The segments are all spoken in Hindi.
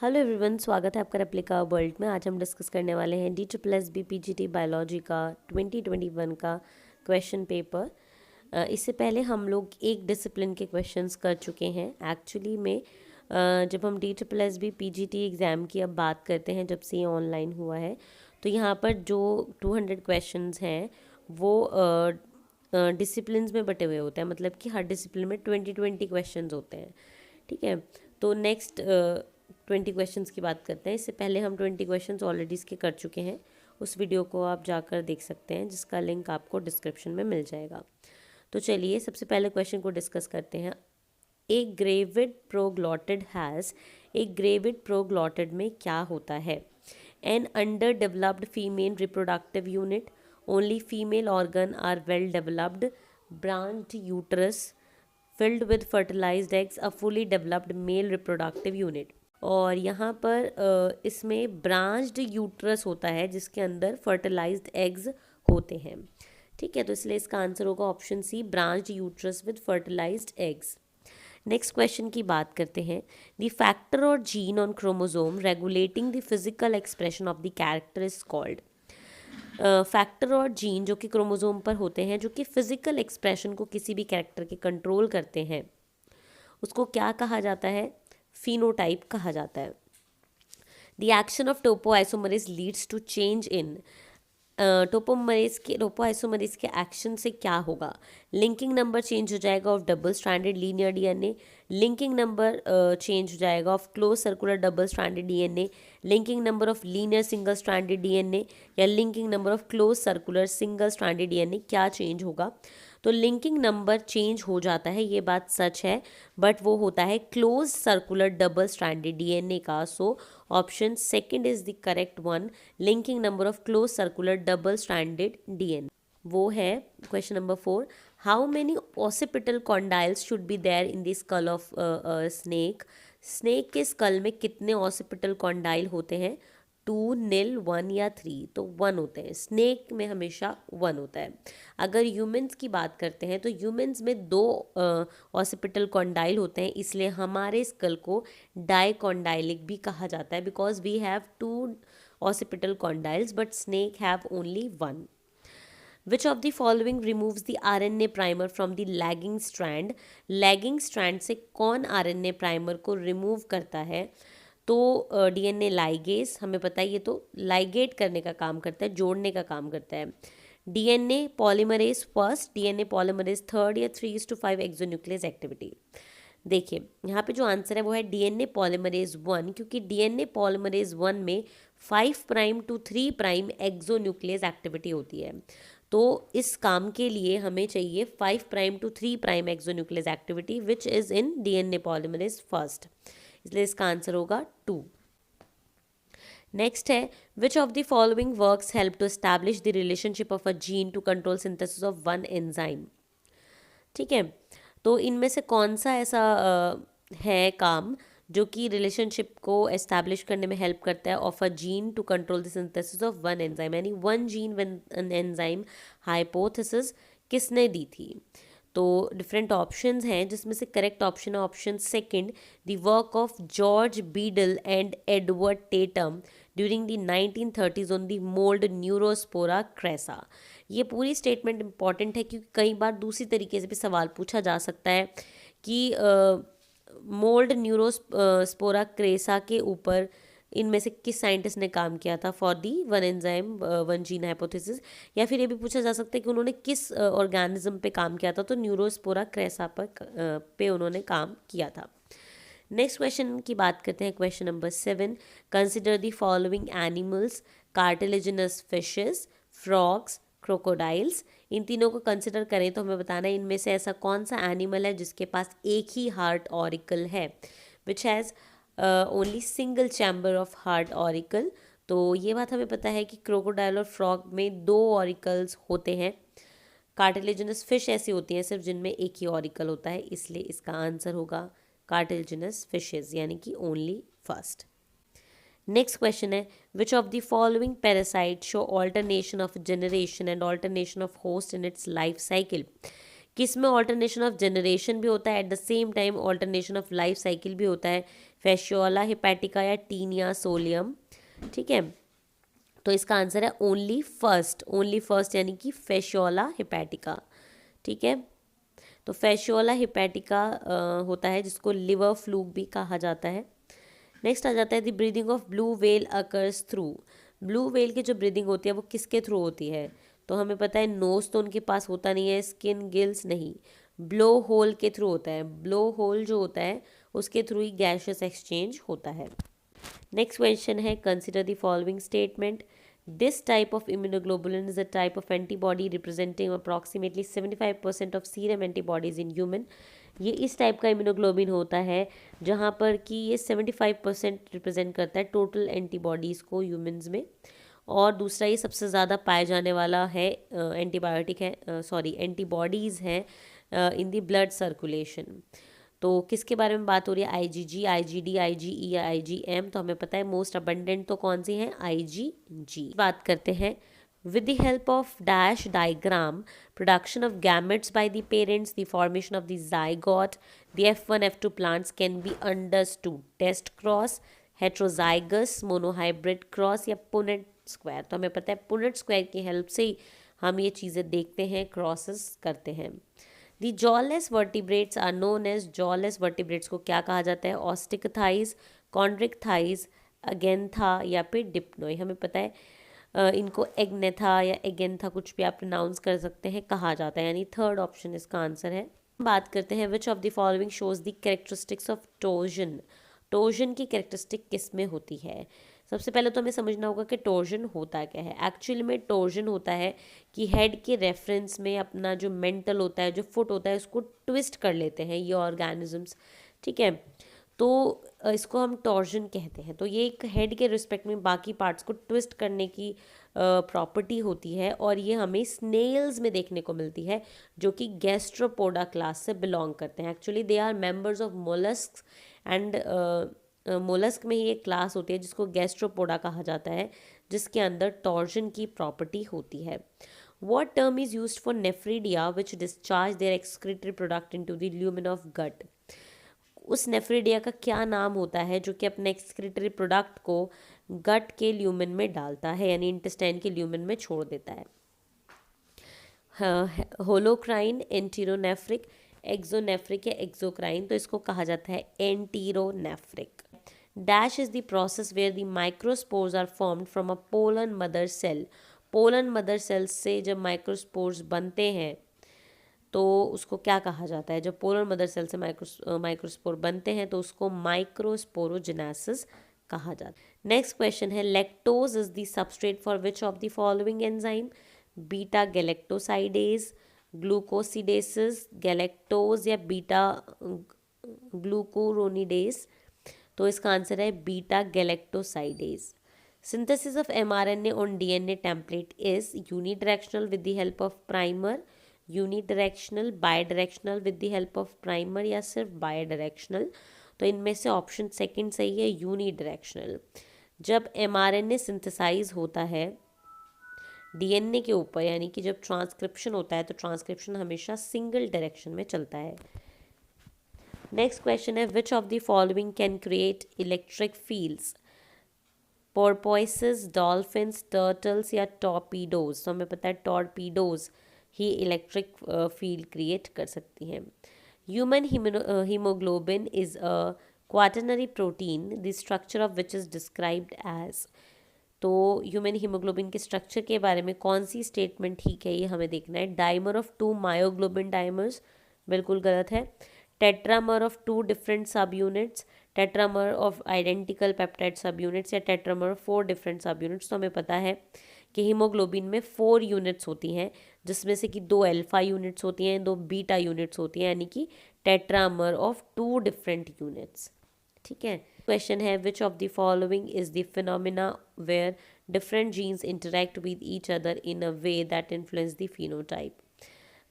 हेलो एवरीवन, स्वागत है आपका रेप्लिका वर्ल्ड में। आज हम डिस्कस करने वाले हैं DSSB PGT बायोलॉजी का 2021 का क्वेश्चन पेपर। इससे पहले हम लोग एक डिसिप्लिन के क्वेश्चंस कर चुके हैं। एक्चुअली में जब हम DSSB PGT एग्ज़ाम की अब बात करते हैं, जब से ये ऑनलाइन हुआ है, तो यहाँ पर जो 200 क्वेश्चंस हैं वो डिसिप्लिन्स में बटे हुए होते हैं। मतलब कि हर डिसिप्लिन में 20 क्वेश्चंस होते हैं। ठीक है, तो नेक्स्ट 20 क्वेश्चंस की बात करते हैं। इससे पहले हम 20 क्वेश्चंस ऑलरेडी इसके कर चुके हैं। उस वीडियो को आप जाकर देख सकते हैं, जिसका लिंक आपको डिस्क्रिप्शन में मिल जाएगा। तो चलिए सबसे पहले क्वेश्चन को डिस्कस करते हैं। एक ग्रेविड प्रोग्लॉटिड हैज़, एक ग्रेविड प्रोग्लॉटिड में क्या होता है? An under developed female reproductive unit, only female organ are well developed, branched uterus filled with fertilized eggs, a fully developed male reproductive unit। और यहाँ पर इसमें ब्रांच्ड यूट्रस होता है जिसके अंदर फर्टिलाइज्ड एग्स होते हैं। ठीक है, तो इसलिए इसका आंसर होगा option C, branched uterus with fertilized eggs. Next question की बात करते हैं। द फैक्टर और gene on chromosome regulating the physical expression of the character is called. Factor और जीन जो कि क्रोमोसोम पर होते हैं, जो कि फिजिकल एक्सप्रेशन को किसी भी कैरेक्टर के कंट्रोल करते हैं, उसको क्या कहा जाता है? फिनोटाइप कहा जाता है। The action of topoisomerase leads to change in, topoisomerase के एक्शन से क्या होगा? लिंकिंग नंबर चेंज हो जाएगा of double stranded linear DNA, linking number change हो जाएगा of close circular double stranded DNA, linking number of linear single stranded DNA, या linking number of close circular single stranded DNA, क्या चेंज होगा? तो लिंकिंग नंबर चेंज हो जाता है, ये बात सच है, बट वो होता है close circular double stranded DNA का। So option second is the correct one, linking number of close circular double stranded DNA. वो है question number 4। How many occipital condyles should be there in the skull of snake? Snake के स्कल में कितने ऑसिपिटल कॉन्डाइल होते हैं? 2, 0, 1 या 3? तो 1 होते हैं। स्नेक में हमेशा 1 होता है। अगर ह्यूमंस की बात करते हैं तो ह्यूमंस में 2 ऑसिपिटल कॉन्डाइल होते हैं, इसलिए हमारे स्कल को डाइकॉन्डाइलिक भी कहा जाता है, because we have 2 occipital condyles but snake have only 1। Which of the following removes the RNA primer from the lagging strand? Lagging strand से कौन RNA primer को remove करता है? तो DNA लाइगेज, हमें पता है ये तो लाइगेट करने का काम करता है, जोड़ने का काम करता है। DNA polymerase first, DNA polymerase third, या 3:5 एक्सोन्यूक्लियस एक्टिविटी? देखिए यहाँ पे जो आंसर है वो है DNA पॉलीमरेज 1, क्योंकि DNA पॉलीमरेज 1 में 5 prime to 3 prime exonuclease activity होती है। तो इस काम के लिए हमें चाहिए 5 prime to 3 prime exonuclease activity which is in DNA polymerase first, इसलिए इसका आंसर होगा 2। नेक्स्ट है, which of the following works help to establish the relationship of a gene to control synthesis of one enzyme? ठीक है, तो इनमें से कौन सा ऐसा है काम जो कि रिलेशनशिप को एस्टैब्लिश करने में हेल्प करता है of a gene to control the synthesis of one enzyme, यानी one gene one enzyme hypothesis किसने दी थी? तो डिफरेंट ऑप्शंस हैं, जिसमें से करेक्ट ऑप्शन है option second, the work of George Beadle and Edward Tatum during the 1930s on the mould Neurospora crassa. ये पूरी स्टेटमेंट इंपॉर्टेंट है क्योंकि कई बार दूसरी तरीके से भी सवाल पूछा जा सकता है कि मोल्ड न्यूरोस्पोरा क्रेसा के ऊपर इनमें से किस साइंटिस्ट ने काम किया था for the one enzyme one gene hypothesis, या फिर ये भी पूछा जा सकता है कि उन्होंने किस ऑर्गेनिज्म पे काम किया था। तो न्यूरोस्पोरा क्रेसा पर पे उन्होंने काम किया था। नेक्स्ट क्वेश्चन की बात करते हैं, question number 7। Consider the following animals, cartilaginous fishes, frogs, crocodiles. इन तीनों को कंसिडर करें तो हमें बताना है इनमें से ऐसा कौन सा एनिमल है जिसके पास एक ही हार्ट ऑरिकल है, which has only single chamber of heart auricle. तो ये बात हमें पता है कि क्रोकोडाइल और फ्रॉग में 2 ऑरिकल्स होते हैं। कार्टिलेजिनस फिश ऐसी होती हैं सिर्फ जिनमें एक ही ऑरिकल होता है, इसलिए इसका आंसर होगा कार्टिलेजिनस फिशेज, यानी कि ओनली फर्स्ट। नेक्स्ट क्वेश्चन है, which of the following parasite show alternation of generation and alternation of host in its life cycle? किस में ऑल्टरनेशन ऑफ जनरेशन भी होता है, at the same time alternation of life cycle भी होता है, फैशियोला हेपेटिका या टीनिया सोलियम। ठीक है, तो इसका आंसर है ओनली फर्स्ट यानी कि फैशियोला हेपेटिका। ठीक है, तो फैशियोला हेपेटिका होता है जिसको लिवर फ्लूक भी कहा जाता है। नेक्स्ट आ जाता है the breathing of blue whale occurs through. Blue whale की जो ब्रीदिंग होती है वो किसके थ्रू होती है, तो हमें पता है नोज तो उनके पास होता नहीं है, स्किन गिल्स नहीं, ब्लो होल के थ्रू होता है। ब्लो होल जो होता है उसके थ्रू ही गैशियस एक्सचेंज होता है। नेक्स्ट क्वेश्चन है consider the following statement. This type of immunoglobulin is a type of antibody representing approximately 75% of serum antibodies in human. ये इस टाइप का इम्यूनोग्लोबिन होता है जहाँ पर कि ये 75% रिप्रेजेंट करता है टोटल एंटीबॉडीज़ को ह्यूमंस में। और दूसरा ये सबसे ज़्यादा पाए जाने वाला है एंटीबायोटिक है एंटीबॉडीज़ हैं इन द ब्लड सर्कुलेशन। तो किसके बारे में बात हो रही है, आईजीजी, आईजीडी, आईजीई या आईजीएम। तो हमें पता है मोस्ट अबंडेंट तो कौन सी हैं, आईजीजी। बात करते हैं with the help of dash diagram, production of gametes by the parents, the formation of the zygote, the F1 F2 plants can be understood. Test cross, heterozygous monohybrid cross या पुनेट स्क्वायर। तो हमें पता है पुनेट स्क्वायर की हेल्प से ही हम ये चीज़ें देखते हैं, क्रॉसेस करते हैं। The jawless vertebrates are known as, jawless vertebrates को क्या कहा जाता है, ऑस्टिक थाइज, कॉन्ड्रिक थाइज, अगेंथा या फिर डिप्नोई। हमें पता है इनको एग्नेथा या एगेंथा कुछ भी आप प्रोनाउंस कर सकते हैं कहा जाता है, यानी थर्ड ऑप्शन इसका आंसर है। बात करते हैं विच of the following shows the characteristics of Trojan. Trojan की कैरेक्टरिस्टिक किस में होती है। सबसे पहले तो हमें समझना होगा कि टोर्जन होता क्या है। एक्चुअली में टोर्जन होता है कि हेड के रेफरेंस में अपना जो मेंटल होता है, जो फुट होता है, उसको ट्विस्ट कर लेते हैं ये ऑर्गेनिजम्स। ठीक है, तो इसको हम टॉर्जन कहते हैं। तो ये एक हेड के रिस्पेक्ट में बाकी पार्ट्स को ट्विस्ट करने की प्रॉपर्टी होती है और ये हमें स्नेल्स में देखने को मिलती है जो कि गैस्ट्रोपोडा क्लास से बिलोंग करते हैं। Actually they are members of mollusc and mollusc में ही एक क्लास होती है जिसको गैस्ट्रोपोडा कहा जाता है, जिसके अंदर टॉर्जन की प्रॉपर्टी होती है। What term is used for nephridia which discharge their excretory product into the lumen of gut? उस नेफ्रिडिया का क्या नाम होता है जो कि अपने एक्सक्रीटरी प्रोडक्ट को गट के ल्यूमेन में डालता है, यानी इंटेस्टाइन के ल्यूमेन में छोड़ देता है। होलोक्राइन, एंटीरोनेफ्रिक, एक्सोनेफ्रिक या एक्सोक्राइन। तो इसको कहा जाता है एंटीरोनेफ्रिक। Dash is the process where the microspores are formed from a pollen mother cell. Pollen mother cell से जब माइक्रोस्पोर्स बनते हैं तो उसको क्या कहा जाता है। जब पोलर मदर सेल से माइक्रोस्पोर बनते हैं तो उसको माइक्रोस्पोरोजेनेसिस कहा जाता है। नेक्स्ट क्वेश्चन है lactose is the substrate for which of the following enzyme, beta galactosidase, glucosidases, galactose या बीटा ग्लूकोरोनिडेज। तो इसका आंसर है beta galactosidase. Synthesis of mRNA on DNA template is unidirectional with the help of primer, unidirectional, bidirectional with the help of primer या सिर्फ बायडायरेक्शनल। तो इनमें से ऑप्शन सेकंड सही है, यूनिडायरेक्शनल। जब mRNA सिंथेसाइज होता है DNA के ऊपर, यानी कि जब ट्रांसक्रिप्शन होता है तो ट्रांसक्रिप्शन हमेशा सिंगल डायरेक्शन में चलता है। नेक्स्ट क्वेश्चन है which of the following can create electric fields, porpoises, dolphins, turtles या टॉर्पीडोज। तो हमें पता है टॉर्पीडोज ही इलेक्ट्रिक फील्ड क्रिएट कर सकती हैं। Human haemoglobin is a quaternary protein the structure of which is described as. तो ह्यूमन हीमोग्लोबिन के स्ट्रक्चर के बारे में कौन सी स्टेटमेंट ठीक है ये हमें देखना है। डाइमर ऑफ 2 मायोग्लोबिन डाइमर्स बिल्कुल गलत है। टेट्रामर ऑफ 2 डिफरेंट सब units, tetramer of identical peptide सब यूनिट्स या टेट्रामर ऑफ 4 डिफरेंट सब यूनिट्स। तो हमें पता है कि हीमोग्लोबिन में 4 यूनिट्स होती हैं जिसमें से कि 2 अल्फा यूनिट्स होती हैं, 2 बीटा यूनिट्स होती हैं, यानी कि टेट्रामर ऑफ 2 डिफरेंट यूनिट्स। ठीक है, क्वेश्चन है which of the following is the phenomena where different genes interact with each other in a way that influence the phenotype.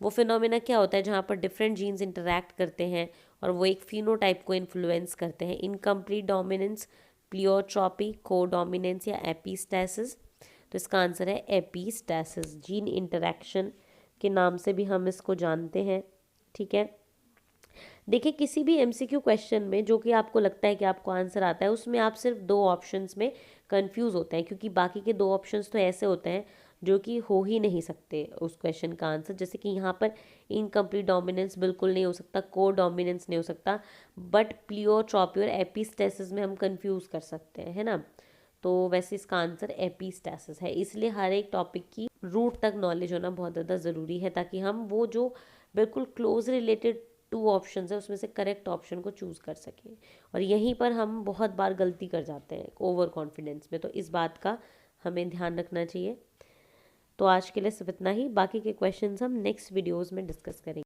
वो फिनोमिना क्या होता है जहाँ पर डिफरेंट जीन्स इंटरैक्ट करते हैं और वो एक फिनोटाइप को इन्फ्लुएंस करते हैं। इनकम्प्लीट डोमिनेंस, प्लियोट्रॉपी, कोडोमिनेंस या एपिस्टैसिस। तो इसका आंसर है एपिस्टैसिस। जीन इंटरैक्शन के नाम से भी हम इसको जानते हैं। ठीक है। देखिए किसी भी एमसीक्यू क्वेश्चन में जो कि आपको लगता है कि आपको आंसर आता है, उसमें आप सिर्फ 2 ऑप्शंस में कंफ्यूज होते हैं, क्योंकि बाकी के 2 ऑप्शंस तो ऐसे होते हैं जो कि हो ही नहीं सकते उस क्वेश्चन का आंसर। जैसे कि यहाँ पर इनकम्प्लीट डोमिनेंस बिल्कुल नहीं हो सकता, को डोमिनेंस नहीं हो सकता, बट प्लियोट्रोपी और एपिस्टेसिस में हम कंफ्यूज कर सकते हैं, है ना। तो वैसे इसका आंसर एपिस्टेसिस है। इसलिए हर एक टॉपिक की रूट तक नॉलेज होना बहुत ज़्यादा ज़रूरी है, ताकि हम वो जो बिल्कुल क्लोज रिलेटेड 2 ऑप्शन है उसमें से करेक्ट ऑप्शन को चूज़ कर सकें। और यहीं पर हम बहुत बार गलती कर जाते हैं ओवर कॉन्फिडेंस में, तो इस बात का हमें ध्यान रखना चाहिए। तो आज के लिए सिर्फ इतना ही, बाकी के क्वेश्चंस हम नेक्स्ट वीडियोज़ में डिस्कस करेंगे।